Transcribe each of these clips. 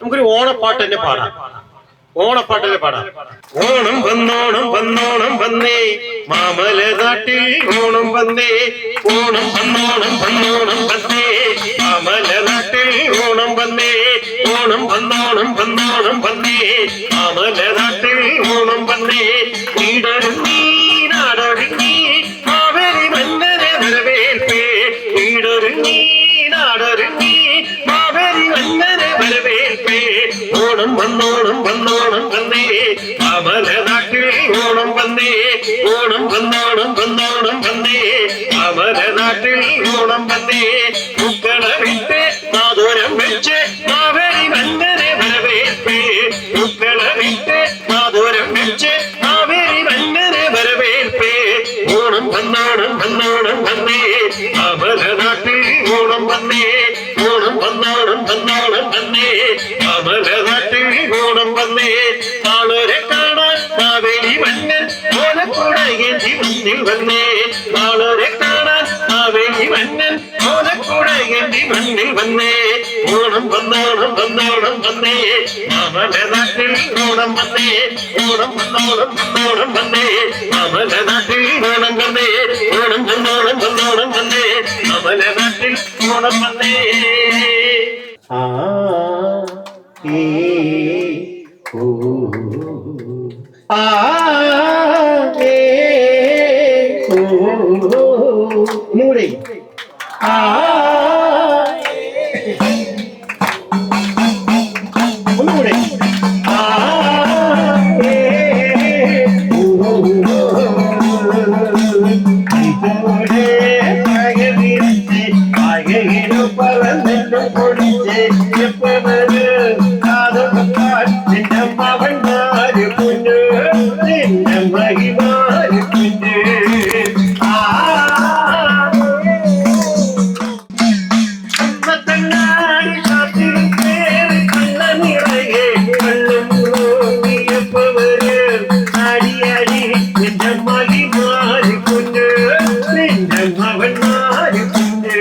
നമുക്കൊരു ഓണപ്പാട്ട് തന്നെ പാടാം. ഓണപ്പാട്ടല്ലേ പാടാം. ഓണം വന്നോണം വന്നോണം വന്നേ മാമല നാട്ടിൽ ഓണം വന്നേ. ഓണം വന്നോണം വന്നോണം വന്നേ മാമല നാട്ടിൽ ഓണം വന്നേ. ഓണം വന്നോണം വന്നോണം വന്നേ മാമല നാട്ടിൽ ഓണം വന്നേ. ഈടൊരുങ്ങി നാടൊരുങ്ങി മാവേലി മന്നനെ വരവേൽപ്പേ. ഈടൊരുങ്ങി നാടൊരുങ്ങി മാവേലി മന്നനെ വരവേൽപ്പേ. ഓണം വന്നോണം വന്നോണം വന്നേ മാമല നാട്ടിൽ ഓണം വന്നേ. ഓണം വന്നോണം വന്നോണം വന്നേ മാമല നാട്ടിൽ ഓണം വന്നേ. പൂക്കളമിട്ട് മാധുരം വെച്ച് മാവേലി മന്നനെ വരവേൽപ്പേ. പൂക്കളമിട്ട് മാധുരം വെച്ച് മാവേലി മന്നനെ വരവേൽപ്പേ. ഓണം വന്നോണം വന്നോണം വന്നേ മാമല നാട്ടിൽ ഓണം വന്നേ. ഓണം വന്നോണം വന്നോണം വന്നേ മാമല നാട്ടിൽ ഓണം വന്നേ. നാളെ കാണാൻ മാവേലി മന്നൻ ഓലക്കുടയേന്തി മുന്നിൽ വന്നേ. നാളെ കാണാൻ മാവേലി മന്നൻ ഓലക്കുടയേന്തി മുന്നിൽ വന്നേ. ഓണം വന്നോണം വന്നോണം വന്നേ മാമല നാട്ടിൽ ഓണം വന്നേ. ഓണം വന്നോണം വന്നോണം വന്നേ മാമല നാട്ടിൽ ഓണം വന്നേ. ഓണം വന്നോണം വന്നോണം വന്നേ മാമല നാട്ടിൽ ഓണം വന്നേ. ആ ഏ ഓ ആ ഏ ഓ മൂടി ആ ഒന്നുകൂടെ ആ ഏ ഓ ഇതോടെ പകവിരിച്ച് പകയിലു പറന്നെല്ലാം പൊടിച്ച് എപ്പോഴൊരു കാതുകൊണ്ടാൽ നിന്റെ മകന്മാര് കുഞ്ഞ് നിന്റെ മഹിമാര് കുഞ്ഞ്. അമ്മത്തങ്ങാടി കാത്തിരും പേര് കള്ള നിറയെ കള്ളും നോക്കിയപ്പോഴൊരു അടിയടി നിന്റെ മഹിമാര് കുഞ്ഞ് നിന്റെ മകന്മാര് കുഞ്ഞ്.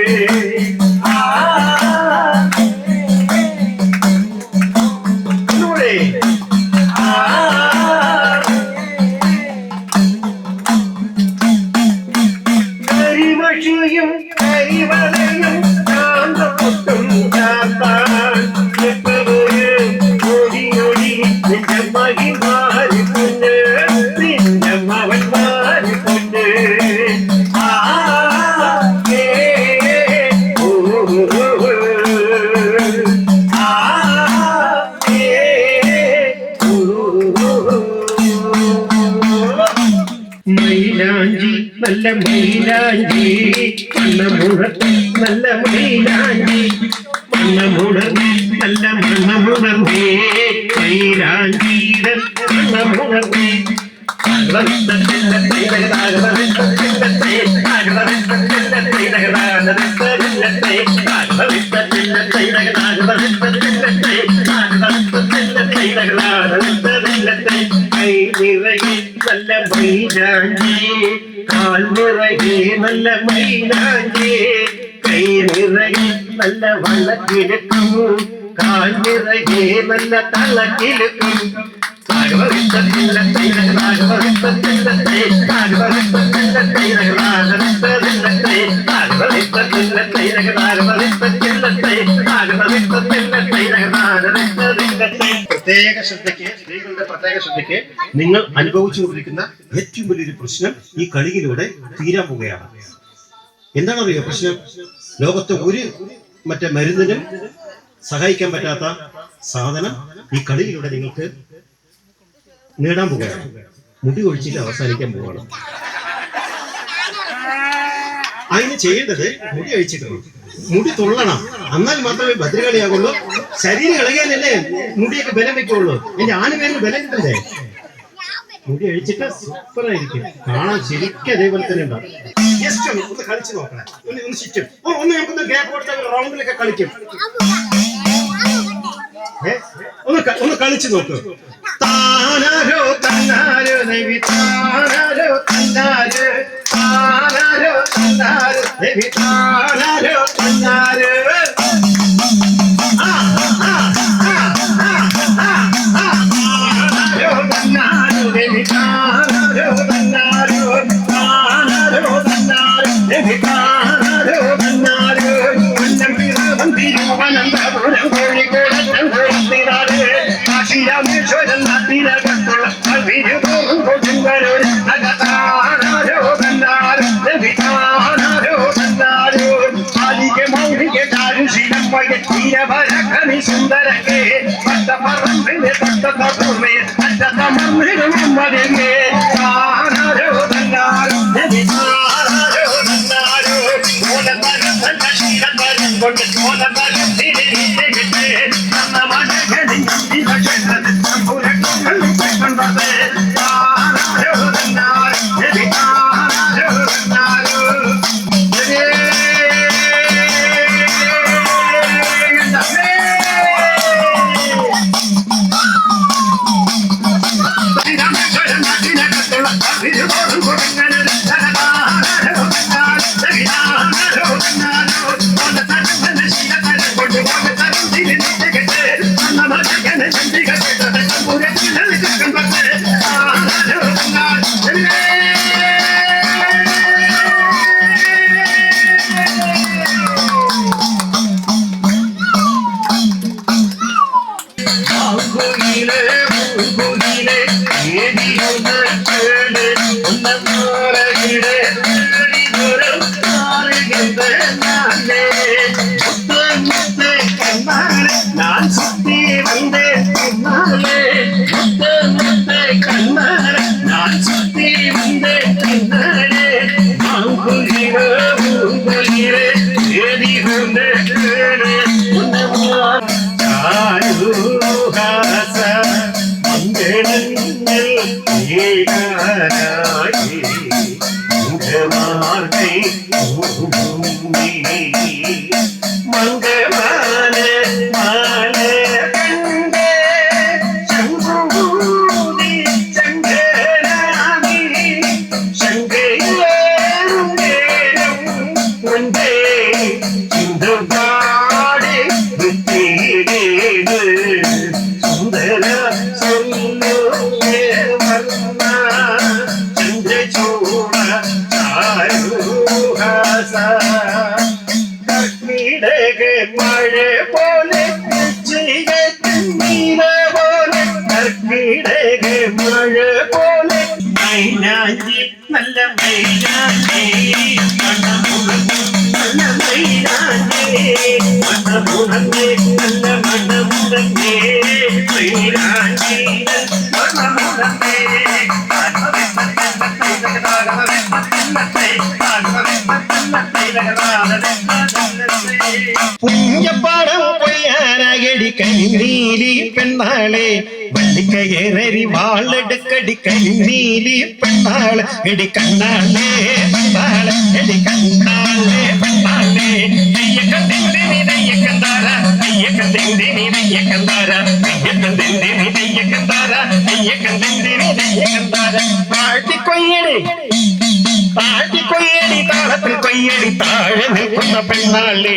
കരിമഷിയും കരിവലയും കാന്തപ്പൊട്ടും ചാത്താൻ എപ്പോഴും ഒടിയൊടി നിന്റെ മഹിമാര് കുഞ്ഞ് നിന്റെ മകന്മാര് കുഞ്ഞ്. ആ ഏ ഓ ആ ഏ മൈലാഞ്ചി നല്ല മൈലാഞ്ചി മണ്ണമുണർത്തി നല്ല മൈലാഞ്ചി മണ്ണമുണർത്തി നല്ല മണ്ണമുണർന്നേ മൈലാഞ്ചീരൻ മണ്ണമുണർത്തി. കൈ നിറയെ നല്ല മൈലാഞ്ചി കാൽ നിറയെ നല്ല മൈലാഞ്ചി. കൈ നിറയെ നല്ല വളക്കിലുക്കും കാൽ നിറയെ നല്ല തളക്കിലുക്കും. പ്രത്യേക ശ്രദ്ധയ്ക്ക് സ്ത്രീകളുടെ പ്രത്യേക ശ്രദ്ധയ്ക്ക് നിങ്ങൾ അനുഭവിച്ചുകൊണ്ടിരിക്കുന്ന ഏറ്റവും വലിയൊരു പ്രശ്നം ഈ കളിയിലൂടെ തീരാൻ പോവുകയാണ്. എന്താണറിയോ പ്രശ്നം? ലോകത്തെ ഒരു മരുന്നിനും സഹായിക്കാൻ പറ്റാത്ത സാധനം ഈ കളിയിലൂടെ നിങ്ങൾക്ക് നേടാൻ പോവുകയാണ്. മുടി ഒഴിച്ചിട്ട് അവസാനിക്കാൻ പോവുകയാണ്. അതിന് ചെയ്യേണ്ടത് മുടി അഴിച്ചിട്ടുണ്ട്, മുടി തുള്ളണം, എന്നാൽ മാത്രമേ ഭദ്രകാളിയാകുള്ളൂ. ശരീരം ഇളകിയാലല്ലേ മുടിയൊക്കെ ബലം വെക്കുള്ളൂ. എന്റെ ആനുപേരിന് ബലം കിട്ടണ്ടേ? മുടി അഴിച്ചിട്ട് സൂപ്പറായിരിക്കും, കാണാൻ ശരിക്കും അതേപോലെ തന്നെ ഉണ്ടാവും. ജസ്റ്റ് ഒന്ന് കളിച്ചു നോക്കണേ, ഒന്ന് ചുറ്റും ഒന്ന് നമുക്കൊന്ന് ഗ്യാപ്പ് കൊടുത്ത റൗണ്ടിലൊക്കെ കളിക്കും. ഒന്ന് കളിച്ചു നോക്ക്. താനാരോ തന്നാരോ ദേവി താനാരോ തന്നാരോ താനാരോ തന്നാരോ ദേവി താനാരോ തന്നാരോ. തീരവരകണി സുന്ദരകേ പട്ടപ്പറമ്പിലെ തട്ടത്തറുമേ അറ്റത്തമർന്നിടും മതിങ്ങേ ആരോ തന്നാരോ ആരോ തന്നാരോ ഓലമരം നല്ല ശീലമരം കൊണ്ട് ഓലമരം തിരികിട്ടേ നമ്മ മഴകളിൽ ഇവശേഷത് സമ്പുരങ്ങൾ കണ്ടത് ആരോ തന്നാരോ ആരോ തന്നാരോ நான் சுத்தி வந்தேன் பின்னாலே கண்ணார நான் சுத்தி வந்தேன் பின்னாலே மாங்குயிரே பூங்குயிரே ஏதி கொண்டு ചാരുഹാസ മംഗളങ്ങൾ ഏകാരായി മുഖമാർഗൈ മംഗളമാന മാല കണ്ടേ ശംഭൂതി ശങ്കരാമി ശങ്കയേറും നേരം കൊണ്ടേ ചിന്തപാടി വൃത്തിയിലേത് സുന്ദര വർണ്ണ ചന്ദ്രചൂട ചാരുഹാസ മഴ പോലെ നീല പോലെ മഴ പോലെ മൈനാഞ്ചി നല്ല മൈനാഞ്ചി നല്ല മൈനാഞ്ചി മണമുണങ്ങി നല്ല മണമുണങ്ങി മൈനാഞ്ചി മണമുണങ്ങി പുഞ്ചപ്പാടം പൊയ്യാനായടി കരിനീലി പെണ്ണാളെ വള്ളിക്കയേറി വാളെടുക്കടി കരിനീലി പെണ്ണാളെ എടി കണ്ണാളെ പെണ്ണാളെ എടി കണ്ണാളെ പെണ്ണാളെ നെയ്യക്കന്തിന്തിനി നെയ്യക്കന്താര നെയ്യക്കന്തിന്തിനി നെയ്യക്കന്താര നെയ്യക്കന്തിന്തിനി നെയ്യക്കന്താര നെയ്യക്കന്തിന്തിനി നെയ്യക്കന്താര പാട്ടിക്കൊയ്യടി പാട്ടിക്കൊയ്യടി താളത്തിൽ കൊയ്യടി താഴെ നിൽക്കുന്ന പെണ്ണാളെ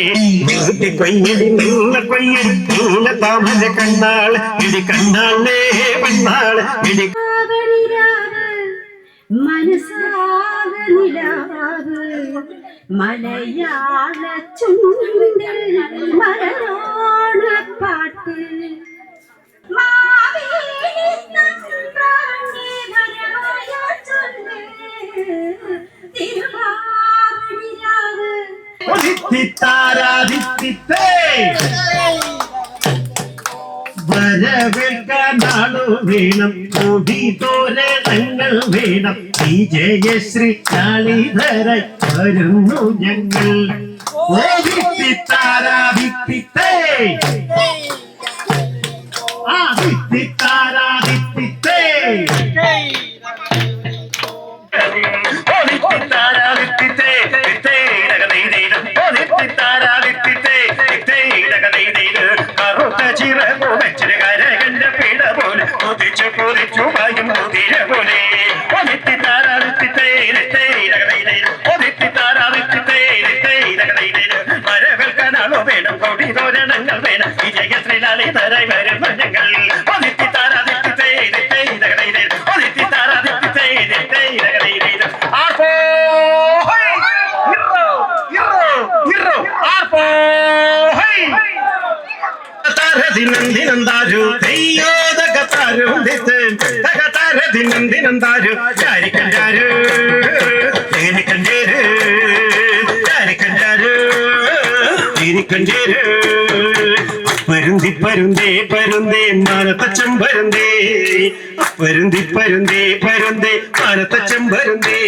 വീട്ടി കൊയ്യടി നീല കൊയ്യടി നീല താമര കണ്ണാള് ഇടി കണ്ണാളേ പെണ്ണാള് ഇടി മനസാകനിലാവ് മലയാള ചുണ്ടിൽ മലയാള പാട്ട് വരവേൽക്കാനാളു വേണം കൂടി തോരണങ്ങൾ വേണം ഈ ജയശ്രീ കാളിധരായി വരുന്നു ഞങ്ങൾ ഓ ഭിത്തിത്താരാ ഭിത്തിത്തേ ആ ഭിത്തിത്താരാ ഭിത്തിത്തേ ഓ ഭിത്തിത്താരാ ഭിത്തിത്തേ ഭിത്തേ രകതൈതൈത ഓ ഭിത്തിത്താരാ ഭിത്തിത്തേ ഭിത്തേ രകതൈതൈത കറുത്ത ചിറകു വെച്ചിട്ട് കരകണ്ട പിട പോലെ കൊതിച്ചു കൊതിച്ചു ഭയം മുതിര പോലെ ഓ ഭിത്തിത്താരാ ഭിത്തിത്തേ ഭിത്തേ രകതൈതൈത ഓ ഭിത്തിത്താരാ ഭിത്തിത്തേ ഭിത്തേ രകതൈതൈത വരവേൽക്കാനാളോ വേണം കൊടി തോരണങ്ങൾ വേണം ഈ ജയശ്രീ ലാളിതരായി വരുന്ന ഞങ്ങൾ ഓ ഭിത്തിത്താരാ ഭിത്തിത്തേ ഭിത്തേ രകതൈതൈത ഓ ഭിത്തിത്താരാ ഭിത്തിത്തേ ഭിത്തേ രകതൈതൈത ആർപ്പോ ഹൈ ഇറോ ഇറോ ഇറോ ആർപ്പോ ഹൈ ദിനന്ദിനന്താരു തെയ്യോദകത്താരു തകതാര ദിനന്ദിനന്താരു ചാരിക്കഞ്ചാരു തേനിക്കഞ്ചേര് ചാരിക്കഞ്ചാരു തിരിക്കഞ്ചേര് പരുന്തേ പരുന്തേ മാനത്തച്ചം പരുന്തേ പരുന്തി പരുന്തേ പരുന്തേ മാനത്തച്ചം പരുന്തേ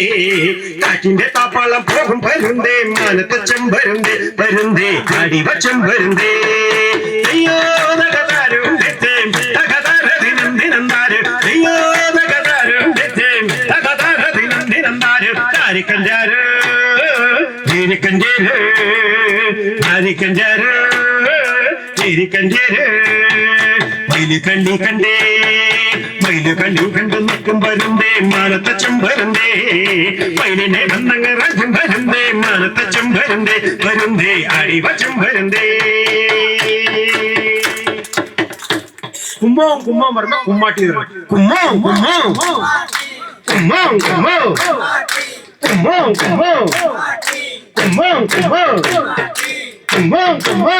കാറ്റിന്റെ താപ്പാളം പോകും പരുന്തേ മാനത്തച്ചം പരുന്തേ പരുന്തേ അടിവച്ചം പരുന്തേ അയ്യോ നഗതാരും തെറ്റേം തകതാരതിനം ദിനന്താര് അയ്യോ നഗതാരും തെറ്റേം തകതാരതിനം ദിനന്താര് കാരിക്കഞ്ചാര് കഞ്ചേര് കഞ്ചാര് കഞ്ചേര് മയില് കണ്ണി കണ്ടേ മയില് കണ്ണി കണ്ടു നിൽക്കും പരുന്തേ മാനത്തച്ചം പരുന്തേ മയിലിനെ വന്നങ്ങ് രാജ്യം പരുന്തേ മാനത്തച്ചം പരുന്തേ പരുന്തേ അടിവച്ചം പരുന്തേ കുമ്മോ കുമ്മോ പറയുമ്പോ കുമ്മാട്ടി കുമ്മോ കുമ്മോ കുമ്മോ കുമ്മോ കുമ്മോ കുമ്മോ കുമ്മോ കുമ്മോ കുമ്മോ കുമ്മോ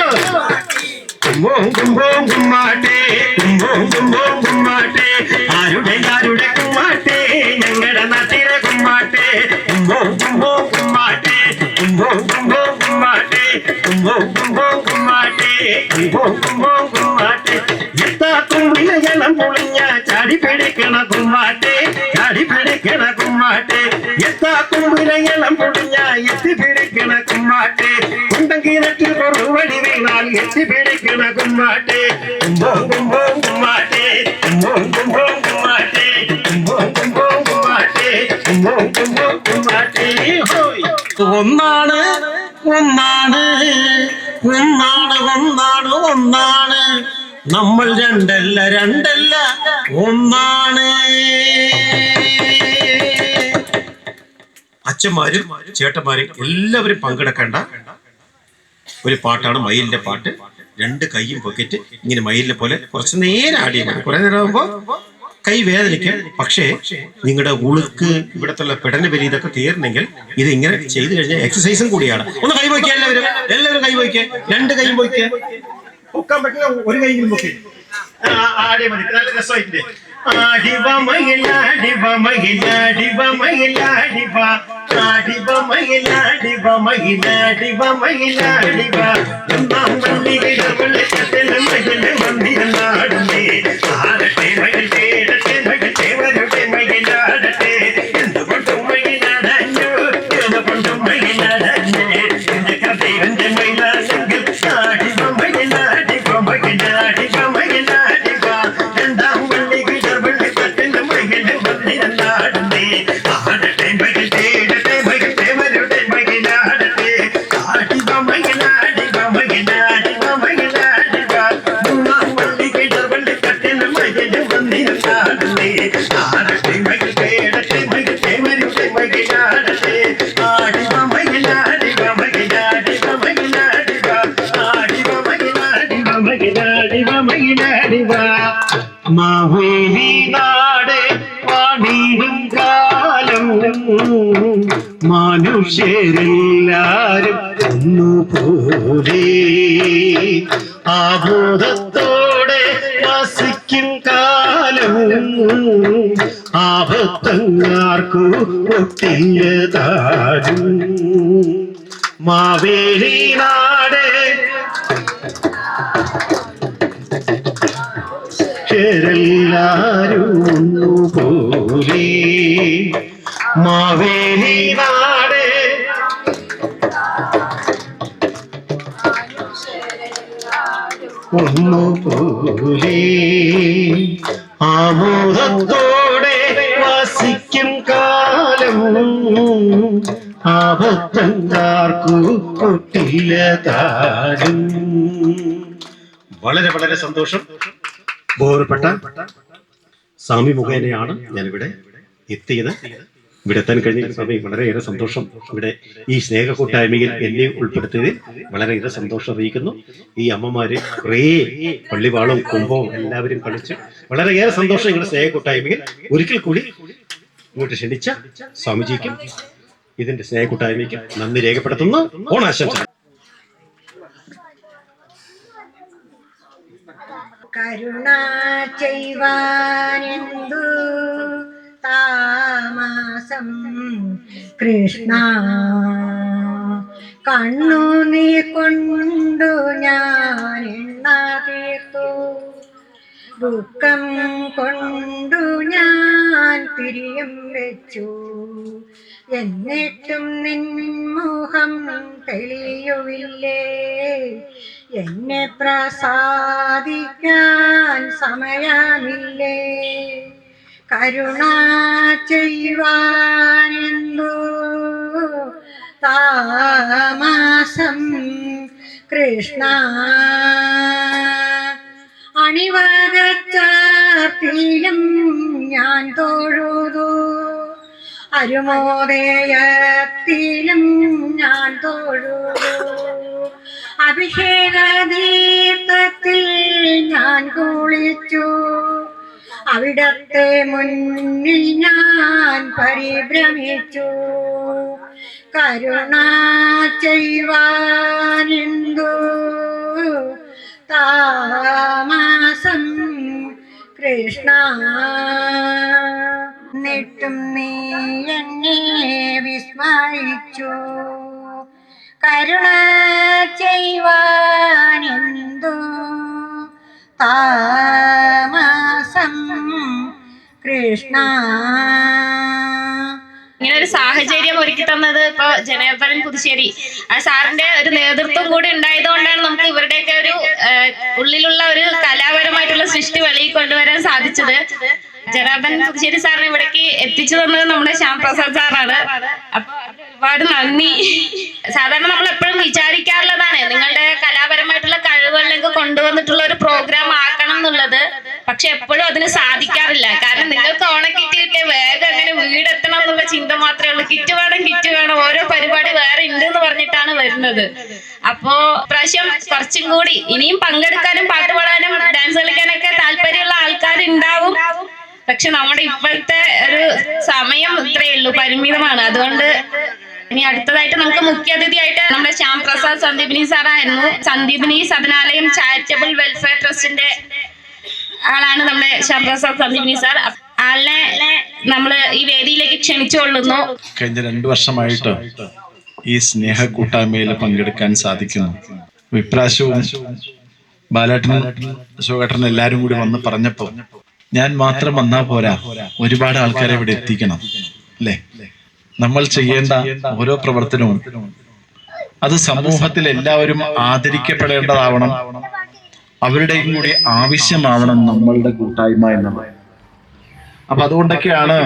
കുമ്മോ കുമ്മോ കുമ്മാട്ടേ കുമ്മോ കുമ്മോ കുമ്മാട്ടേ ആരുടെ ആരുടെ കുമ്മാട്ടേ ഞങ്ങളുടെ നാട്ടിലെ കുമ്മാട്ടേ കുമ്മോ കുമ്മോ കുമ്മാട്ടേ കുമ്മോ കുമ്മോ കുമ്മാട്ടേ കുമ്മോ കുമ്മോ കുമ്മാട്ടേ കുമ്മോ കുമ്മോ കുമ്മാട്ടേ എത്താ കുമ്പിളയെല്ലാം പൊളിഞ്ഞ ചാടി പിടിക്കണ കുമ്മാട്ടേ ചാടി പിടിക്കണ കുമ്മാട്ടേ എത്താ കുമ്പിളയെല്ലാം പൊളിഞ്ഞ എത്തി പിടിക്കണ കുമ്മാട്ടേ കുണ്ടങ്കിരട്ടിൽ കുറവടി വീണാൽ എത്തി പിടിക്കണ കുമ്മാട്ടേ കുമ്പോ കുമ്പോ കുമ്മാട്ടേ കുമ്പോ കുമ്പോ കുമ്മാട്ടേ കുമ്പോ കുമ്പോ കുമ്മാട്ടേ കുമ്പോ കുമ്പോ കുമ്മാട്ടേ ഒന്നാണ് ഒന്നാണ് ഒന്നാണ് ഒന്നാണ് ഒന്നാണ് നമ്മൾ രണ്ടല്ല രണ്ടല്ല ഒന്നാണ് അച്ഛന്മാരും ചേട്ടന്മാരും എല്ലാവരും പങ്കെടുക്കേണ്ട ഒരു പാട്ടാണ് മയിലിന്റെ പാട്ട്. രണ്ട് കൈയും പൊക്കറ്റ് ഇങ്ങനെ മയിലിനെ പോലെ കുറച്ച് നേരം ആടിയാൽ മതി. കുറെ നേരം ആകുമ്പോ കൈ വേദനിക്കും. പക്ഷേ നിങ്ങളുടെ ഉളുക്ക് ഇവിടത്തുള്ള പെടന ബലി ഇതൊക്കെ തീർന്നെങ്കിൽ ഇത് ഇങ്ങനെ ചെയ്തു കഴിഞ്ഞാൽ എക്സസൈസും കൂടിയാണ്. ഒന്ന് കൈ പൊയ്ക്കുക, എല്ലാവരും കൈ പൊയ്ക്കുക, രണ്ട് കൈയും പൊയ്ക്കുക. പൊക്കാൻ പറ്റില്ല ഒരു കൈയിലും പൊക്കി ആടിയാൽ മതി. നല്ല രസമായിട്ടില്ലേ? ആടിവ മയിലാടിവ മയിലാടിവ മയിലാടിവ ആടിവ മയിലാടിവ മയിലാടിവ മയിലാടിവ ഒന്നാം പള്ളിയുടെ വെള്ളത്തിൽ മയില് വന്നിരുന്നാടുന്നേ ആടട്ടെ മയിൽ തേടട്ടെ മകൾ തേവരുടെ മയിലാടട്ടെ എന്തുകൊണ്ടും മയിലാടഞ്ഞു എന്തുകൊണ്ടും മയിലാടഞ്ഞേ എന്റെ കഥയുടെ മയിലാണെങ്കിൽ ആടിവ മയിലാടിവ മയിലാടിവ മയിലാടിവ രണ്ടാം മാവേലി നാട് പാടിടും കാലം മനുഷ്യരെല്ലാരും ഒന്നുപോലെ ആബോധത്തോടെ വസിക്കും കാലം ആപത്തങ്ങാർക്കു ഒട്ടില്ലതാരും മാവേലി നാട് എല്ലാരും ഒന്നുപോലെ മാവേലി നാട് ഒന്നുപോലെ ആമോദത്തോടെ വസിക്കും കാലം ആപത്തങ്ങാർക്കു ഒട്ടില്ലതാരും. വളരെ വളരെ സന്തോഷം. ബോധപ്പെട്ട സ്വാമി മുഖേനയാണ് ഞാനിവിടെ എത്തിയത്. ഇവിടെ എത്താൻ കഴിഞ്ഞ സ്വാമി വളരെയേറെ സന്തോഷം. ഇവിടെ ഈ സ്നേഹ കൂട്ടായ്മയിൽ എന്നെ ഉൾപ്പെടുത്തിയതിൽ വളരെയേറെ സന്തോഷം അറിയിക്കുന്നു. ഈ അമ്മമാര് കുറേ പള്ളിവാളവും കുംഭവും എല്ലാവരും കളിച്ച് വളരെയേറെ സന്തോഷം. നിങ്ങളുടെ സ്നേഹ കൂട്ടായ്മയിൽ ഒരിക്കൽ കൂടി ഇങ്ങോട്ട് ക്ഷണിച്ച സ്വാമിജിക്കും ഇതിന്റെ സ്നേഹ കൂട്ടായ്മയ്ക്കും നന്ദി രേഖപ്പെടുത്തുന്നു. ഓണാശംസ. കരുണ ചെയ്വാനെന്തു താമസം കൃഷ്ണ കണ്ണുനീർ കൊണ്ടു ഞാൻ എണ്ണ തീർത്തു ദുഃഖം കൊണ്ടു ഞാൻ പിരിയം വെച്ചു, എന്നിട്ടും നിൻമുഖം തെളിയുവില്ലേ? എന്നെ പ്രസാദിക്കാൻ സമയമില്ലേ? കരുണ ചെയ്യുവാനെന്തോ താമസം കൃഷ്ണ. അണിവകച്ചാർത്തിലും ഞാൻ തൊഴുതു, അരുമോദയത്തിലും ഞാൻ തൊഴുതു, അഭിഷേക ദീപത്തിൽ ഞാൻ കുളിച്ചു, അവിടത്തെ മുന്നിൽ ഞാൻ പരിഭ്രമിച്ചു. കരുണ ചെയ്യുവാനെന്തോ താമസം കൃഷ്ണ. എന്നിട്ടും നീ എന്നെ വിസ്മയിച്ചു, കരുണ ചെയ്യുവാനെന്തോ താമസം കൃഷ്ണ. ഇങ്ങനെ ഒരു സാഹചര്യം ഒരുക്കി തന്നത് ഇപ്പൊ ജനാർദ്ദനൻ പുതുശ്ശേരി ആ സാറിന്റെ ഒരു നേതൃത്വം കൂടി ഉണ്ടായതുകൊണ്ടാണ് നമുക്ക് ഇവരുടെയൊക്കെ ഒരു ഉള്ളിലുള്ള ഒരു കലാപരമായിട്ടുള്ള സൃഷ്ടി വെളിയിൽ കൊണ്ടുവരാൻ സാധിച്ചത്. ജനാർദ്ദനൻ പുതുശ്ശേരി സാറിനെ ഇവിടേക്ക് എത്തിച്ചു തന്നത് നമ്മുടെ ശ്യാം പ്രസാദ് സാറാണ്. അപ്പൊ ഒരുപാട് നന്ദി. സാധാരണ നമ്മൾ എപ്പോഴും വിചാരിക്കാറുള്ളതാണ് നിങ്ങളുടെ കലാപരമായിട്ടുള്ള കഴിവുകളിലേക്ക് കൊണ്ടുവന്നിട്ടുള്ള ഒരു പ്രോഗ്രാം ആക്കണം എന്നുള്ളത്. പക്ഷെ എപ്പോഴും അതിന് സാധിക്കാറില്ല. കാരണം നിങ്ങൾക്ക് ഓണക്കിറ്റ് കിട്ടിയ വേഗം അങ്ങനെ വീടെത്തണം എന്നുള്ള ചിന്ത മാത്രമേ ഉള്ളൂ. കിറ്റ് വേണം, ഓരോ പരിപാടി വേറെ ഉണ്ട് എന്ന് പറഞ്ഞിട്ടാണ് വരുന്നത്. അപ്പോ പ്രാവശ്യം കുറച്ചും കൂടി ഇനിയും പങ്കെടുക്കാനും പാട്ട് പാടാനും ഡാൻസ് കളിക്കാനൊക്കെ താല്പര്യമുള്ള ആൾക്കാരുണ്ടാവും. പക്ഷെ നമ്മുടെ ഇപ്പോഴത്തെ ഒരു സമയം ഇത്രയേ ഉള്ളൂ, പരിമിതമാണ്. അതുകൊണ്ട് ഇനി അടുത്തതായിട്ട് നമുക്ക് മുഖ്യാതിഥിയായിട്ട് നമ്മുടെ ശ്യാം പ്രസാദ് സന്ദീപിനി സാറായിരുന്നു. സന്ദീപിനി സദനാലയം ചാരിറ്റബിൾ വെൽഫെയർ ട്രസ്റ്റിന്റെ ആളാണ് നമ്മുടെ ശ്യാം പ്രസാദ് സന്ദീപിനി സാർ. ആളിനെ നമ്മള് ഈ വേദിയിലേക്ക് ക്ഷണിച്ചുകൊള്ളുന്നു. കഴിഞ്ഞ 2 വർഷമായിട്ട് ഈ സ്നേഹ കൂട്ടായ്മയിൽ പങ്കെടുക്കാൻ സാധിക്കുന്നു. ഇപ്രാവശ്യവും ബാലേട്ടനും അശോകേട്ടനും എല്ലാരും കൂടി വന്ന് പറഞ്ഞപ്പോ ഞാൻ മാത്രം വന്നാ പോരാ, ഒരുപാട് ആൾക്കാരെ ഇവിടെ എത്തിക്കണം അല്ലെ? നമ്മൾ ചെയ്യേണ്ട ഓരോ പ്രവർത്തനവും അത് സമൂഹത്തിൽ എല്ലാവരും ആദരിക്കപ്പെടേണ്ടതാവണം, അവരുടെയും കൂടി ആവശ്യമാവണം നമ്മളുടെ കൂട്ടായ്മ എന്നുള്ളത്. അപ്പൊ അതുകൊണ്ടൊക്കെയാണ്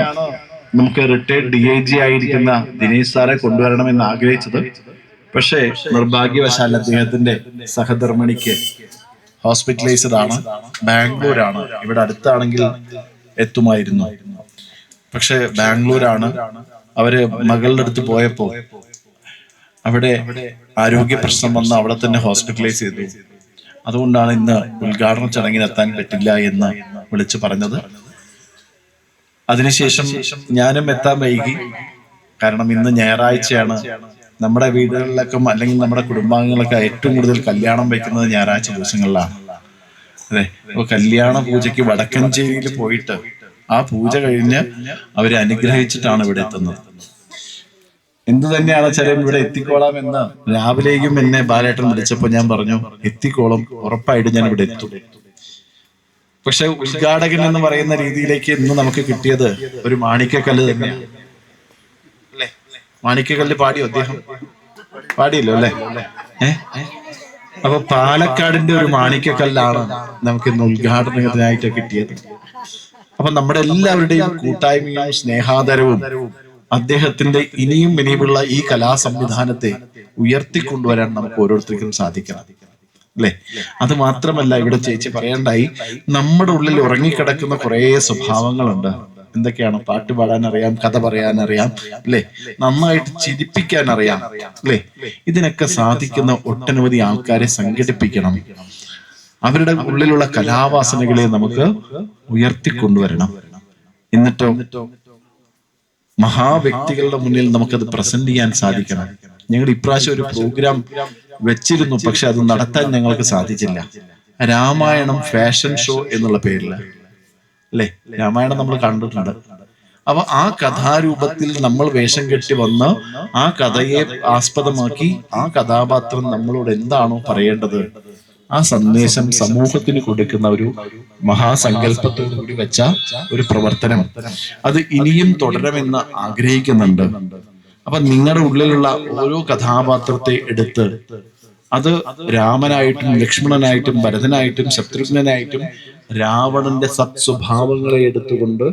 നമുക്ക് റിട്ടയർഡ് DIG ആയിരിക്കുന്ന ദിനേശ് സാറെ കൊണ്ടുവരണമെന്ന് ആഗ്രഹിച്ചത്. പക്ഷേ നിർഭാഗ്യവശാൽ അദ്ദേഹത്തിന്റെ സഹധർമ്മിണിക്ക് ഹോസ്പിറ്റലൈസ്ഡ് ആണ്, ബാംഗ്ലൂരാണ്. ഇവിടെ അടുത്താണെങ്കിൽ എത്തുമായിരുന്നു, പക്ഷെ ബാംഗ്ലൂരാണ്. അവര് മകളുടെ അടുത്ത് പോയപ്പോ അവിടെ ആരോഗ്യ പ്രശ്നം വന്ന് അവിടെ തന്നെ ഹോസ്പിറ്റലൈസ് ചെയ്തു. അതുകൊണ്ടാണ് ഇന്ന് ഉദ്ഘാടന ചടങ്ങിന് എത്താൻ പറ്റില്ല എന്ന് വിളിച്ചു പറഞ്ഞത്. അതിനുശേഷം ഞാനും എത്താൻ വൈകി. കാരണം ഇന്ന് ഞായറാഴ്ചയാണ്. നമ്മുടെ വീടുകളിലൊക്കെ അല്ലെങ്കിൽ നമ്മുടെ കുടുംബാംഗങ്ങളൊക്കെ ഏറ്റവും കൂടുതൽ കല്യാണം വയ്ക്കുന്നത് ഞായറാഴ്ച ദിവസങ്ങളിലാണ് അല്ലെ? അപ്പൊ കല്യാണ പൂജയ്ക്ക് വടക്കഞ്ചേരിയിൽ പോയിട്ട് ആ പൂജ കഴിഞ്ഞ് അവരെ അനുഗ്രഹിച്ചിട്ടാണ് ഇവിടെ എത്തുന്നത്. എന്തു തന്നെയാണ് വെച്ചാലും ഇവിടെ എത്തിക്കോളാം എന്ന് രാവിലെയും എന്നെ ബാലേട്ടൻ വിളിച്ചപ്പോ ഞാൻ പറഞ്ഞു, എത്തിക്കോളും, ഉറപ്പായിട്ട് ഞാൻ ഇവിടെ എത്തും. പക്ഷെ ഉദ്ഘാടകൻ എന്ന് പറയുന്ന രീതിയിലേക്ക് ഇന്ന് നമുക്ക് കിട്ടിയത് ഒരു മാണിക്കക്കല്ല് തന്നെയാണ് അല്ലെ? മാണിക്കക്കല്ല് പാടിയോ അദ്ദേഹം? പാടിയല്ലോ അല്ലെ? അപ്പൊ പാലക്കാടിന്റെ ഒരു മാണിക്കക്കല്ലാണ് നമുക്ക് ഇന്ന് ഉദ്ഘാടനത്തിനായിട്ട് കിട്ടിയത്. അപ്പൊ നമ്മുടെ എല്ലാവരുടെയും കൂട്ടായ്മയും സ്നേഹാദരവും അദ്ദേഹത്തിന്റെ ഇനിയുമുള്ള ഈ കലാ സംവിധാനത്തെ ഉയർത്തിക്കൊണ്ടുവരാൻ നമുക്ക് ഓരോരുത്തർക്കും സാധിക്കണം അല്ലെ? അത് മാത്രമല്ല, ഇവിടെ ചേച്ചി പറയണ്ടായി, നമ്മുടെ ഉള്ളിൽ ഉറങ്ങിക്കിടക്കുന്ന കുറെ സ്വഭാവങ്ങളുണ്ട്. എന്തൊക്കെയാണ്? പാട്ട് പാടാൻ അറിയാം, കഥ പറയാൻ അറിയാം അല്ലെ? നന്നായിട്ട് ചിരിപ്പിക്കാൻ അറിയാം അല്ലെ? ഇതിനൊക്കെ സാധിക്കുന്ന ഒട്ടനവധി ആൾക്കാരെ സംഘടിപ്പിക്കണം. അവരുടെ ഉള്ളിലുള്ള കലാവാസനകളെ നമുക്ക് ഉയർത്തിക്കൊണ്ടുവരണം. എന്നിട്ടോ മഹാവ്യക്തികളുടെ മുന്നിൽ നമുക്കത് പ്രസന്റ് ചെയ്യാൻ സാധിക്കണം. ഞങ്ങൾ ഇപ്രാവശ്യം ഒരു പ്രോഗ്രാം വെച്ചിരുന്നു, പക്ഷെ അത് നടത്താൻ ഞങ്ങൾക്ക് സാധിച്ചില്ല. രാമായണം ഫാഷൻ ഷോ എന്നുള്ള പേരില് അല്ലെ? രാമായണം നമ്മൾ കണ്ടിട്ടുണ്ട്. അപ്പൊ ആ കഥാരൂപത്തിൽ നമ്മൾ വേഷം കെട്ടി വന്ന് ആ കഥയെ ആസ്പദമാക്കി ആ കഥാപാത്രം നമ്മളോട് എന്താണോ പറയേണ്ടത് ആ സന്ദേശം സമൂഹത്തിന് കൊടുക്കുന്ന ഒരു മഹാസങ്കല്പത്തോടു കൂടി വെച്ച ഒരു പ്രവർത്തനം, അത് ഇനിയും തുടരണമെന്ന് ആഗ്രഹിക്കുന്നുണ്ട്. അപ്പൊ നിങ്ങളുടെ ഉള്ളിലുള്ള ഓരോ കഥാപാത്രത്തെ എടുത്ത് അത് രാമനായിട്ടും ലക്ഷ്മണനായിട്ടും ഭരതനായിട്ടും ശത്രുഘ്നനായിട്ടും രാവണന്റെ സത്സ്വഭാവങ്ങളെ എടുത്തുകൊണ്ട്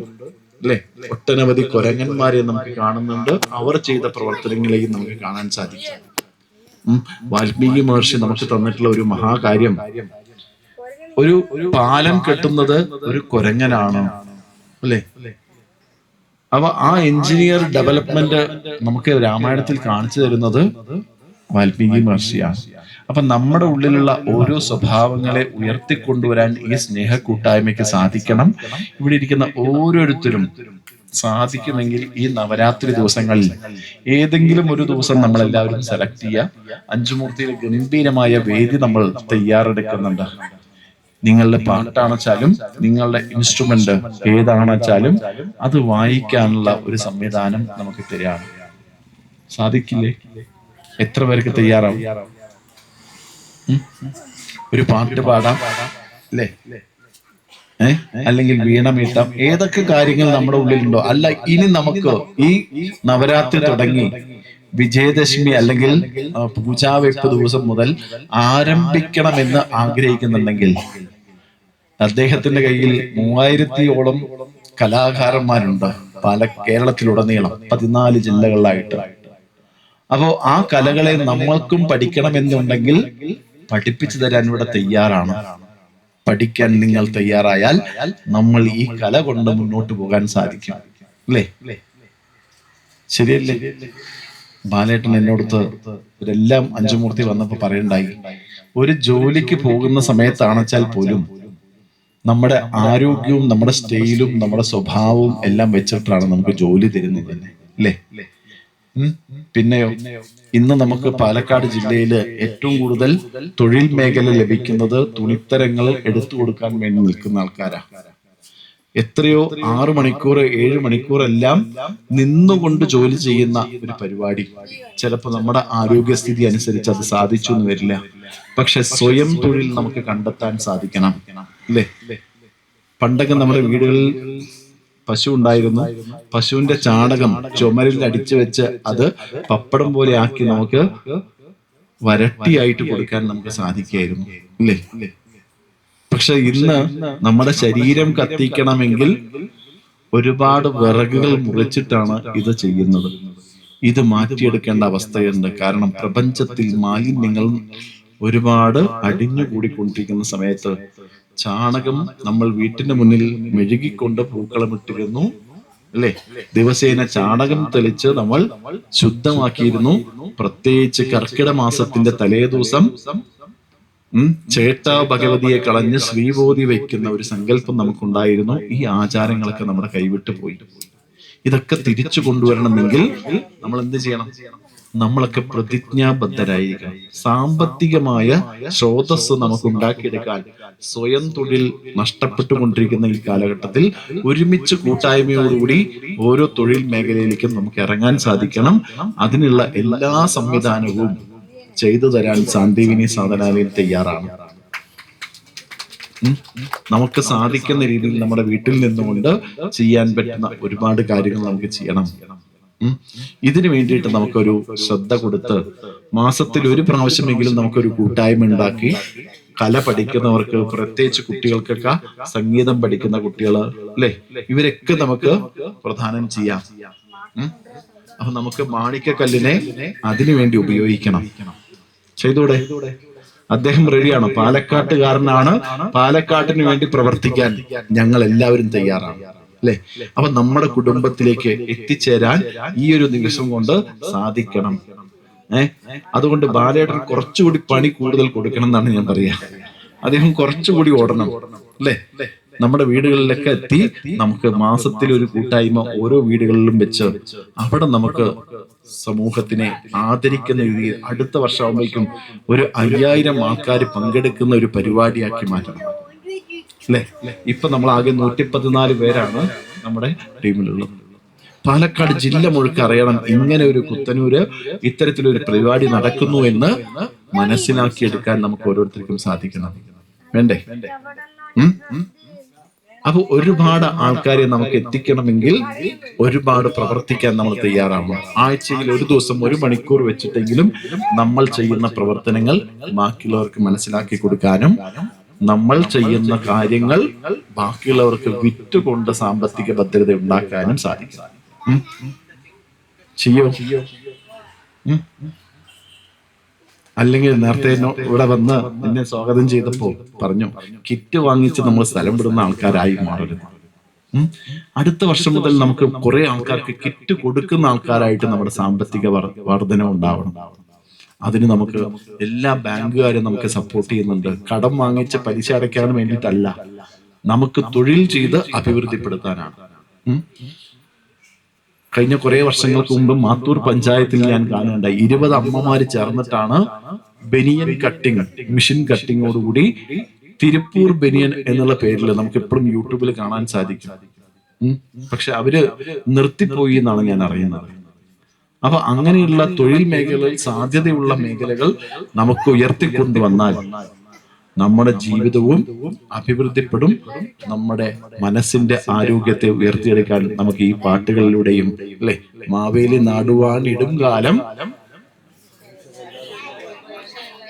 അല്ലെ ഒട്ടനവധി കുരങ്ങന്മാരെ നമുക്ക് കാണുന്നുണ്ട്. അവർ ചെയ്ത പ്രവർത്തനങ്ങളെയും നമുക്ക് കാണാൻ സാധിക്കും. വാൽമീകി മഹർഷി നമുക്ക് തന്നിട്ടുള്ള ഒരു മഹാകാര്യം, ഒരു പാലം കെട്ടുന്നത് ഒരു കുരങ്ങനാണ് അല്ലെ. അപ്പൊ ആ എഞ്ചിനീയർ ഡെവലപ്മെന്റ് നമുക്ക് രാമായണത്തിൽ കാണിച്ചു തരുന്നത് വാൽമീകി മഹർഷിയാണ്. അപ്പൊ നമ്മുടെ ഉള്ളിലുള്ള ഓരോ സ്വഭാവങ്ങളെ ഉയർത്തിക്കൊണ്ടുവരാൻ ഈ സ്നേഹ കൂട്ടായ്മയ്ക്ക് സാധിക്കണം. ഇവിടെ ഇരിക്കുന്ന ഓരോരുത്തരും സാധിക്കുമെങ്കിൽ ഈ നവരാത്രി ദിവസങ്ങളിൽ ഏതെങ്കിലും ഒരു ദിവസം നമ്മൾ എല്ലാവരും സെലക്ട് ചെയ്യുക. അഞ്ചുമൂർത്തിയിലെ ഗംഭീരമായ വേദി നമ്മൾ തയ്യാറെടുക്കുന്നുണ്ട്. നിങ്ങളുടെ പാട്ടാണെച്ചാലും നിങ്ങളുടെ ഇൻസ്ട്രുമെന്റ് ഏതാണെച്ചാലും അത് വായിക്കാനുള്ള ഒരു സംവിധാനം നമുക്ക് തരാണ്. സാധിക്കില്ലേ? എത്ര പേർക്ക് തയ്യാറാവും? ഒരു പാട്ട് പാടാം അല്ലേ, അല്ലെങ്കിൽ വീണ മീട്ടാം, ഏതൊക്കെ കാര്യങ്ങൾ നമ്മുടെ ഉള്ളിലുണ്ടോ. അല്ല, ഇനി നമുക്ക് ഈ നവരാത്രി തുടങ്ങി വിജയദശമി അല്ലെങ്കിൽ പൂജാവെപ്പ് ദിവസം മുതൽ ആരംഭിക്കണമെന്ന് ആഗ്രഹിക്കുന്നുണ്ടെങ്കിൽ അദ്ദേഹത്തിന്റെ കയ്യിൽ 3000-ഓളം കലാകാരന്മാരുണ്ട് കേരളത്തിലുടനീളം 14 ജില്ലകളിലായിട്ട്. അപ്പോ ആ കലകളെ നമ്മൾക്കും പഠിക്കണമെന്നുണ്ടെങ്കിൽ പഠിപ്പിച്ചു തരാൻ ഇവിടെ തയ്യാറാണ്. പഠിക്കാൻ നിങ്ങൾ തയ്യാറായാൽ നമ്മൾ ഈ കല കൊണ്ട് മുന്നോട്ട് പോകാൻ സാധിക്കും അല്ലേ? ശരിയല്ലേ? ബാലേട്ടൻ എന്നോടത്ത് ഇവരെല്ലാം അഞ്ചുമൂർത്തി വന്നപ്പോ പറയണ്ടായി, ഒരു ജോലിക്ക് പോകുന്ന സമയത്താണെച്ചാൽ പോലും നമ്മുടെ ആരോഗ്യവും നമ്മുടെ സ്റ്റൈലും നമ്മുടെ സ്വഭാവവും എല്ലാം വെച്ചിട്ടാണ് നമുക്ക് ജോലി തരുന്നത് തന്നെ അല്ലേ? പിന്നെയോ, ഇന്ന് നമുക്ക് പാലക്കാട് ജില്ലയില് ഏറ്റവും കൂടുതൽ തൊഴിൽ മേഖല ലഭിക്കുന്നത് തുണിത്തരങ്ങൾ എടുത്തു കൊടുക്കാൻ വേണ്ടി നിൽക്കുന്ന ആൾക്കാരാ. എത്രയോ 6 മണിക്കൂർ 7 മണിക്കൂർ എല്ലാം നിന്നുകൊണ്ട് ജോലി ചെയ്യുന്ന ഒരു പരിപാടി. ചിലപ്പോൾ നമ്മുടെ ആരോഗ്യസ്ഥിതി അനുസരിച്ച് അത് സാധിച്ചു എന്ന് വരില്ല. പക്ഷെ സ്വയം തൊഴിൽ നമുക്ക് കണ്ടെത്താൻ സാധിക്കണം അല്ലേ? പണ്ടൊക്കെ നമ്മുടെ വീടുകളിൽ പശു ഉണ്ടായിരുന്നു. പശുവിന്റെ ചാണകം ചുമരിൽ അടിച്ചു വെച്ച് അത് പപ്പടം പോലെ ആക്കി നമുക്ക് വരട്ടിയായിട്ട് കൊടുക്കാൻ നമുക്ക് സാധിക്കായിരുന്നു അല്ലേ? പക്ഷെ ഇന്ന് നമ്മുടെ ശരീരം കത്തിക്കണമെങ്കിൽ ഒരുപാട് വിറകുകൾ മുറിച്ചിട്ടാണ് ഇത് ചെയ്യുന്നത്. ഇത് മാറ്റിയെടുക്കേണ്ട അവസ്ഥയുണ്ട്. കാരണം പ്രപഞ്ചത്തിൽ മാലിന്യങ്ങൾ ഒരുപാട് അടിഞ്ഞുകൂടിക്കൊണ്ടിരിക്കുന്ന സമയത്ത് ചാണകം നമ്മൾ വീട്ടിന്റെ മുന്നിൽ മെഴുകിക്കൊണ്ട് പൂക്കളമിട്ടിരുന്നു അല്ലെ? ദിവസേന ചാണകം തെളിച്ച് നമ്മൾ ശുദ്ധമാക്കിയിരുന്നു. പ്രത്യേകിച്ച് കർക്കിടക മാസത്തിന്റെ തലേ ദിവസം ചേട്ടാ ഭഗവതിയെ കളഞ്ഞ് ശ്രീബോധി വയ്ക്കുന്ന ഒരു സങ്കല്പം നമുക്കുണ്ടായിരുന്നു. ഈ ആചാരങ്ങളൊക്കെ നമ്മുടെ കൈവിട്ടു പോയി. ഇതൊക്കെ തിരിച്ചു കൊണ്ടുവരണമെങ്കിൽ നമ്മൾ എന്ത് ചെയ്യണം? നമ്മളൊക്കെ പ്രതിജ്ഞാബദ്ധരായിരിക്കണം. സാമ്പത്തികമായ സ്രോതസ് നമുക്ക് ഉണ്ടാക്കിയെടുക്കാൻ സ്വയം തൊഴിൽ നഷ്ടപ്പെട്ടുകൊണ്ടിരിക്കുന്ന ഈ കാലഘട്ടത്തിൽ ഒരുമിച്ച് കൂട്ടായ്മയോടുകൂടി ഓരോ തൊഴിൽ മേഖലയിലേക്കും നമുക്ക് ഇറങ്ങാൻ സാധിക്കണം. അതിനുള്ള എല്ലാ സംവിധാനവും ചെയ്തു തരാൻ സാന്ദീപിനി സാധനാലയം തയ്യാറാണ്. നമുക്ക് സാധിക്കുന്ന രീതിയിൽ നമ്മുടെ വീട്ടിൽ നിന്നുകൊണ്ട് ചെയ്യാൻ പറ്റുന്ന ഒരുപാട് കാര്യങ്ങൾ നമുക്ക് ചെയ്യണം. ഇതിനു വേണ്ടിയിട്ട് നമുക്കൊരു ശ്രദ്ധ കൊടുത്ത് മാസത്തിൽ ഒരു പ്രാവശ്യമെങ്കിലും നമുക്കൊരു കൂട്ടായ്മ ഉണ്ടാക്കി കല പഠിക്കുന്നവർക്ക്, പ്രത്യേകിച്ച് കുട്ടികൾക്കൊക്കെ സംഗീതം പഠിക്കുന്ന കുട്ടികൾ അല്ലെ, ഇവരൊക്കെ നമുക്ക് പ്രദാനം ചെയ്യാം. അപ്പൊ നമുക്ക് മാണിക്കക്കല്ലിനെ അതിനു വേണ്ടി ഉപയോഗിക്കണം. ചെയ്തൂടെ? അദ്ദേഹം റെഡിയാണ്, പാലക്കാട്ടുകാരനാണ്, പാലക്കാട്ടിന് വേണ്ടി പ്രവർത്തിക്കാൻ ഞങ്ങൾ എല്ലാവരും തയ്യാറാണ് അല്ലെ? അപ്പൊ നമ്മുടെ കുടുംബത്തിലേക്ക് എത്തിച്ചേരാൻ ഈ ഒരു നിമിഷം കൊണ്ട് സാധിക്കണം. അതുകൊണ്ട് ബാലേട്ടൻ കുറച്ചുകൂടി പണി കൂടുതൽ കൊടുക്കണം എന്നാണ് ഞാൻ പറയാ. അദ്ദേഹം കുറച്ചുകൂടി ഓടണം അല്ലെ? നമ്മുടെ വീടുകളിലൊക്കെ എത്തി നമുക്ക് മാസത്തിൽ ഒരു കൂട്ടായ്മ ഓരോ വീടുകളിലും വെച്ച് അവിടെ നമുക്ക് സമൂഹത്തിനെ ആദരിക്കുന്ന രീതിയിൽ അടുത്ത വർഷമാകുമ്പോഴേക്കും ഒരു 5000 ആൾക്കാർ പങ്കെടുക്കുന്ന ഒരു പരിപാടിയാക്കി മാറ്റണം അല്ലെ? ഇപ്പൊ നമ്മൾ ആകെ 114 പേരാണ് നമ്മുടെ ടീമിലുള്ളത്. പാലക്കാട് ജില്ല മുഴുക്ക അറിയണം ഇങ്ങനെ ഒരു കുത്തനൂര് ഇത്തരത്തിലൊരു പരിപാടി നടക്കുന്നു എന്ന് മനസ്സിലാക്കിയെടുക്കാൻ നമുക്ക് ഓരോരുത്തർക്കും സാധിക്കണം. വേണ്ടേ? അപ്പൊ ഒരുപാട് ആൾക്കാരെ നമുക്ക് എത്തിക്കണമെങ്കിൽ ഒരുപാട് പ്രവർത്തിക്കാൻ നമ്മൾ തയ്യാറാവണം. ആഴ്ചയിൽ ഒരു ദിവസം 1 മണിക്കൂർ വെച്ചിട്ടെങ്കിലും നമ്മൾ ചെയ്യുന്ന പ്രവർത്തനങ്ങൾ ബാക്കിയുള്ളവർക്ക് മനസ്സിലാക്കി കൊടുക്കാനും നമ്മൾ ചെയ്യുന്ന കാര്യങ്ങൾ ബാക്കിയുള്ളവർക്ക് വിറ്റുകൊണ്ട് സാമ്പത്തിക ഭദ്രത ഉണ്ടാക്കാനും സാധിക്കും. ചെയ്യോ? അല്ലെങ്കിൽ നേരത്തെ ഇവിടെ വന്ന് എന്നെ സ്വാഗതം ചെയ്തപ്പോ പറഞ്ഞു, കിറ്റ് വാങ്ങിച്ച് നമ്മൾ സ്ഥലം വിടുന്ന ആൾക്കാരായി മാറരുത്. അടുത്ത വർഷം മുതൽ നമുക്ക് കുറെ ആൾക്കാർക്ക് കിറ്റ് കൊടുക്കുന്ന ആൾക്കാരായിട്ട് നമ്മുടെ സാമ്പത്തിക വർധന ഉണ്ടാവണം. അതിന് നമുക്ക് എല്ലാ ബാങ്കുകാരും നമുക്ക് സപ്പോർട്ട് ചെയ്യുന്നുണ്ട്. കടം വാങ്ങിച്ച് പലിശ അടയ്ക്കാൻ വേണ്ടിയിട്ടല്ല, നമുക്ക് തൊഴിൽ ചെയ്ത് അഭിവൃദ്ധിപ്പെടുത്താനാണ്. കഴിഞ്ഞ കുറെ വർഷങ്ങൾക്ക് മുമ്പ് മാത്തൂർ പഞ്ചായത്തിൽ ഞാൻ കാണുന്നുണ്ടായി 20 അമ്മമാര് ചേർന്നിട്ടാണ് ബനിയൻ കട്ടിങ്, മിഷൻ കട്ടിങ്ങോടുകൂടി തിരുപ്പൂർ ബനിയൻ എന്നുള്ള പേരിൽ നമുക്ക് എപ്പോഴും യൂട്യൂബിൽ കാണാൻ സാധിക്കും. പക്ഷെ അവര് നിർത്തിപ്പോയി എന്നാണ് ഞാൻ അറിയുന്നത്. അപ്പൊ അങ്ങനെയുള്ള തൊഴിൽ മേഖലകൾ, സാധ്യതയുള്ള മേഖലകൾ നമുക്ക് ഉയർത്തിക്കൊണ്ടുവന്നാൽ നമ്മുടെ ജീവിതവും അഭിവൃദ്ധിപ്പെടും. നമ്മുടെ മനസ്സിന്റെ ആരോഗ്യത്തെ ഉയർത്തിയെടുക്കാൻ നമുക്ക് ഈ പാട്ടുകളിലൂടെയും അല്ലെ, മാവേലി നാടുവാൻ ഇടും കാലം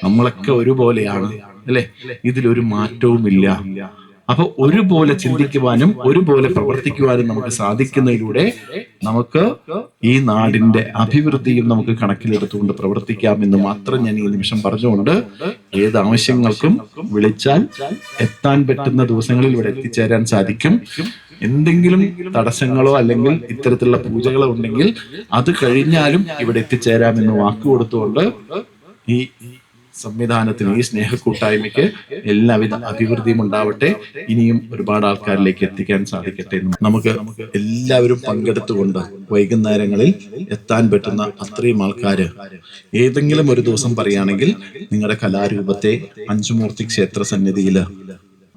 നമ്മളൊക്കെ ഒരുപോലെയാണ് അല്ലെ, ഇതിലൊരു മാറ്റവുമില്ല. അപ്പൊ ഒരുപോലെ ചിന്തിക്കുവാനും ഒരുപോലെ പ്രവർത്തിക്കുവാനും നമുക്ക് സാധിക്കുന്നതിലൂടെ നമുക്ക് ഈ നാടിന്റെ അഭിവൃദ്ധിയും നമുക്ക് കണക്കിലെടുത്തുകൊണ്ട് പ്രവർത്തിക്കാം എന്ന് മാത്രം ഞാൻ ഈ നിമിഷം പറഞ്ഞുകൊണ്ട്, ഏത് ആവശ്യങ്ങൾക്കും വിളിച്ചാൽ എത്താൻ പറ്റുന്ന ദിവസങ്ങളിൽ ഇവിടെ എത്തിച്ചേരാൻ സാധിക്കും. എന്തെങ്കിലും തടസ്സങ്ങളോ അല്ലെങ്കിൽ ഇത്തരത്തിലുള്ള പൂജകളോ ഉണ്ടെങ്കിൽ അത് കഴിഞ്ഞാലും ഇവിടെ എത്തിച്ചേരാമെന്ന് വാക്കുകൊടുത്തുകൊണ്ട് ഈ സംവിധാനത്തിന്, ഈ സ്നേഹക്കൂട്ടായ്മയ്ക്ക് എല്ലാവിധ അഭിവൃദ്ധിയും ഉണ്ടാവട്ടെ. ഇനിയും ഒരുപാട് ആൾക്കാരിലേക്ക് എത്തിക്കാൻ സാധിക്കട്ടെ. നമുക്ക് എല്ലാവരും പങ്കെടുത്തുകൊണ്ട് വൈകുന്നേരങ്ങളിൽ എത്താൻ പറ്റുന്ന അത്രയും ആൾക്കാര് ഏതെങ്കിലും ഒരു ദിവസം പറയുകയാണെങ്കിൽ നിങ്ങളുടെ കലാരൂപത്തെ അഞ്ചുമൂർത്തി ക്ഷേത്ര സന്നിധിയില്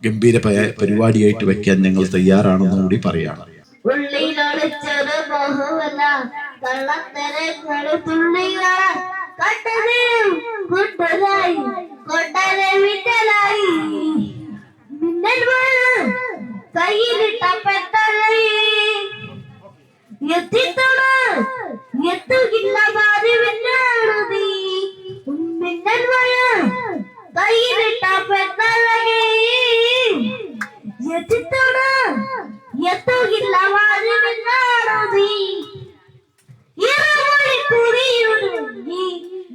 ഗംഭീര പരിപാടിയായിട്ട് വെക്കാൻ ഞങ്ങൾ തയ്യാറാണെന്ന് കൂടി പറയാണ്. കയ്യിലിട്ട പെട്ടലി എത്തുകില്ല ഭാര്യവില്ലാണതി മിന്നൽ മഴ കയ്യിലിട്ട പെട്ടലി എത്തുകില്ല ഭാര്യവില്ലാണതി ഇരുമൊഴി കുറിയുടുങ്ങി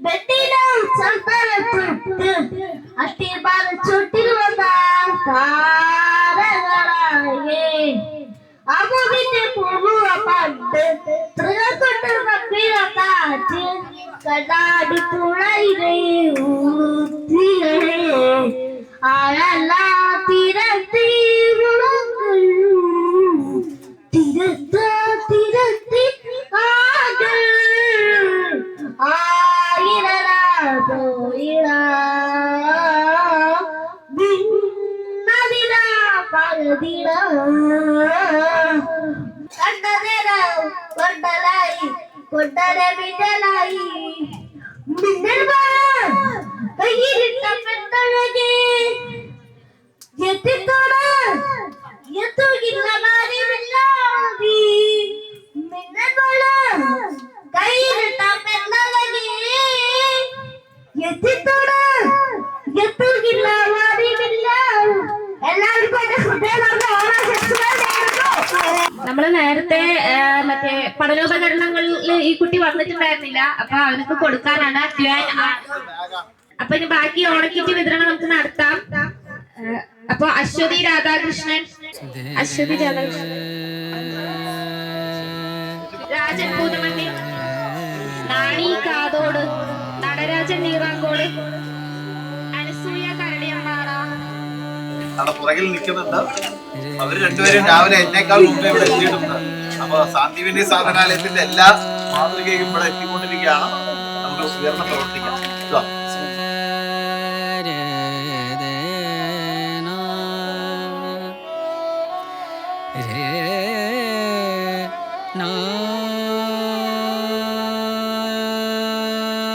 ബെട്ടിലും ചന്തരത്തൊട്ട് അഷ്ടീപാല ചുട്ടിൽ വന്ന താരകളായേ അമുവിന്റെ പൂവുക പണ്ട് തൃകൊട്ട് കപ്പില കാറ്റ് കണ്ണാടി പുഴയിലെ ഊത്തികളെ ആഴല്ല തിരത്തി മുളങ്ങൾ തിരത്തി ആകൾ ആയിരല പോയിട ഭിന്നതിര പരതിട കണ്ടതേരം കൊണ്ടലായി കൊണ്ടര മിന്നലായി മിന്നൽ കയ്യിലിട്ട പെട്ടഴകെ എത്തിത്തോട എത്തുകില്ല കാര്യമില്ലാതി മിന്നൽ കയ്യിലിട്ട പെട്ടഴകെ എത്തിത്തോട എത്തുകില്ല കാര്യമില്ല. എല്ലാവർക്കും എന്റെ ഹൃദയം നമ്മള് നേരത്തെ മറ്റേ പഠനോപകരണങ്ങളിൽ ഈ കുട്ടി വന്നിട്ടുണ്ടായിരുന്നില്ല, അപ്പൊ അവനക്ക് കൊടുക്കാനാണ്. അപ്പൊ ഇനി ബാക്കി ഓണക്കിറ്റ് വിതരണം നമുക്ക് നടത്താം. അപ്പൊ അശ്വതി രാധാകൃഷ്ണൻ, രാജൻ പൂതമണ്ണി, നാണി കാതോട്, നടരാജൻ നീറാങ്കോട്, അനസൂയ കരടിയമ്പാറ അവിടെ പുറകിൽ നിൽക്കുന്നുണ്ട്. അവര് രണ്ടുപേരും രാവിലെ എന്നേക്കാൾ മുമ്പേ ഇവിടെ എത്തിയിട്ടുണ്ട്. അപ്പൊ സാന്ദീപിനി സാധനാലയത്തിന്റെ എല്ലാ മാതൃകയും ഇവിടെ എത്തിക്കൊണ്ടിരിക്കുകയാണ്. നമുക്ക് ഉയർന്ന് പ്രവർത്തിക്കാം. na